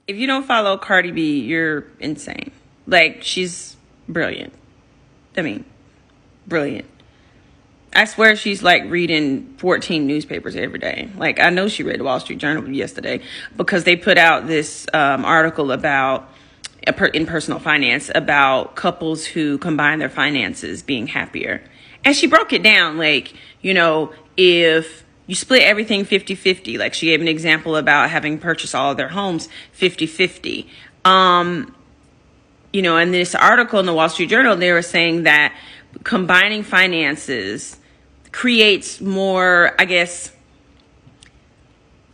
If you don't follow Cardi B, you're insane. Like, she's brilliant. I mean, brilliant. I swear she's like reading 14 newspapers every day. Like, I know she read the Wall Street Journal yesterday because they put out this article about in personal finance about couples who combine their finances being happier. And she broke it down like, if you split everything 50-50, like she gave an example about having purchased all of their homes 50-50. In this article in the Wall Street Journal, they were saying that combining finances creates more, I guess,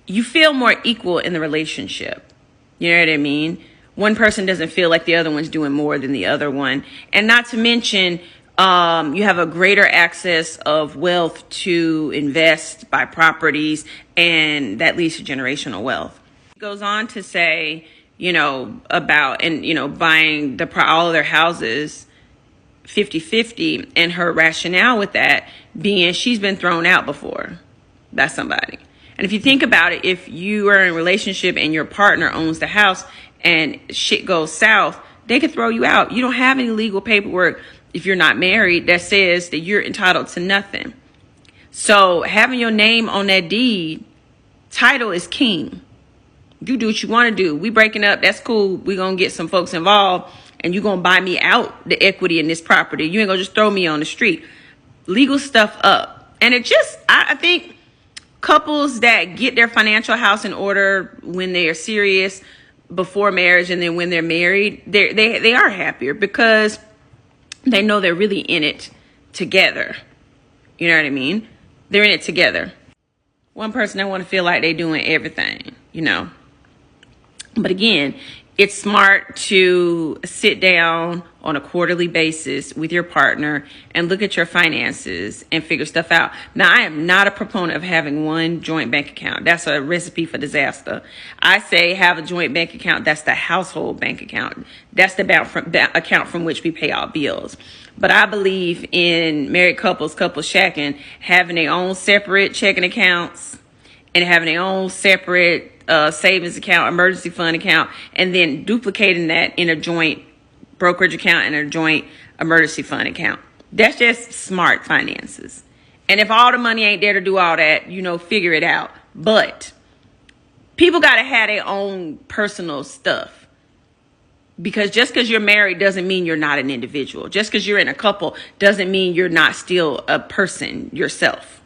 you feel more equal in the relationship. You know what I mean? One person doesn't feel like the other one's doing more than the other one. And not to mention, you have a greater access of wealth to invest, buy properties, and that leads to generational wealth. It goes on to say, about, buying all of their houses 50-50, and her rationale with that being she's been thrown out before by somebody. And if you think about it, if you are in a relationship and your partner owns the house and shit goes south, they could throw you out. You don't have any legal paperwork if you're not married that says that you're entitled to nothing. So having your name on that deed, title is king. You do what you want to do. We breaking up. That's cool. We gonna get some folks involved and you're gonna buy me out the equity in this property. You ain't gonna just throw me on the street. Legal stuff up. And it just, I think couples that get their financial house in order when they are serious before marriage and then when they're married, they are happier because they know they're really in it together. You know what I mean? They're in it together. One person don't want to feel like they're doing everything, But again, it's smart to sit down on a quarterly basis with your partner and look at your finances and figure stuff out. Now, I am not a proponent of having one joint bank account. That's a recipe for disaster. I say have a joint bank account. That's the household bank account. That's the account from which we pay our bills. But I believe in married couples shacking, having their own separate checking accounts and having their own separate savings account, emergency fund account, and then duplicating that in a joint brokerage account and a joint emergency fund account. That's just smart finances. And if all the money ain't there to do all that, figure it out. But people got to have their own personal stuff. Because just because you're married doesn't mean you're not an individual. Just because you're in a couple doesn't mean you're not still a person yourself.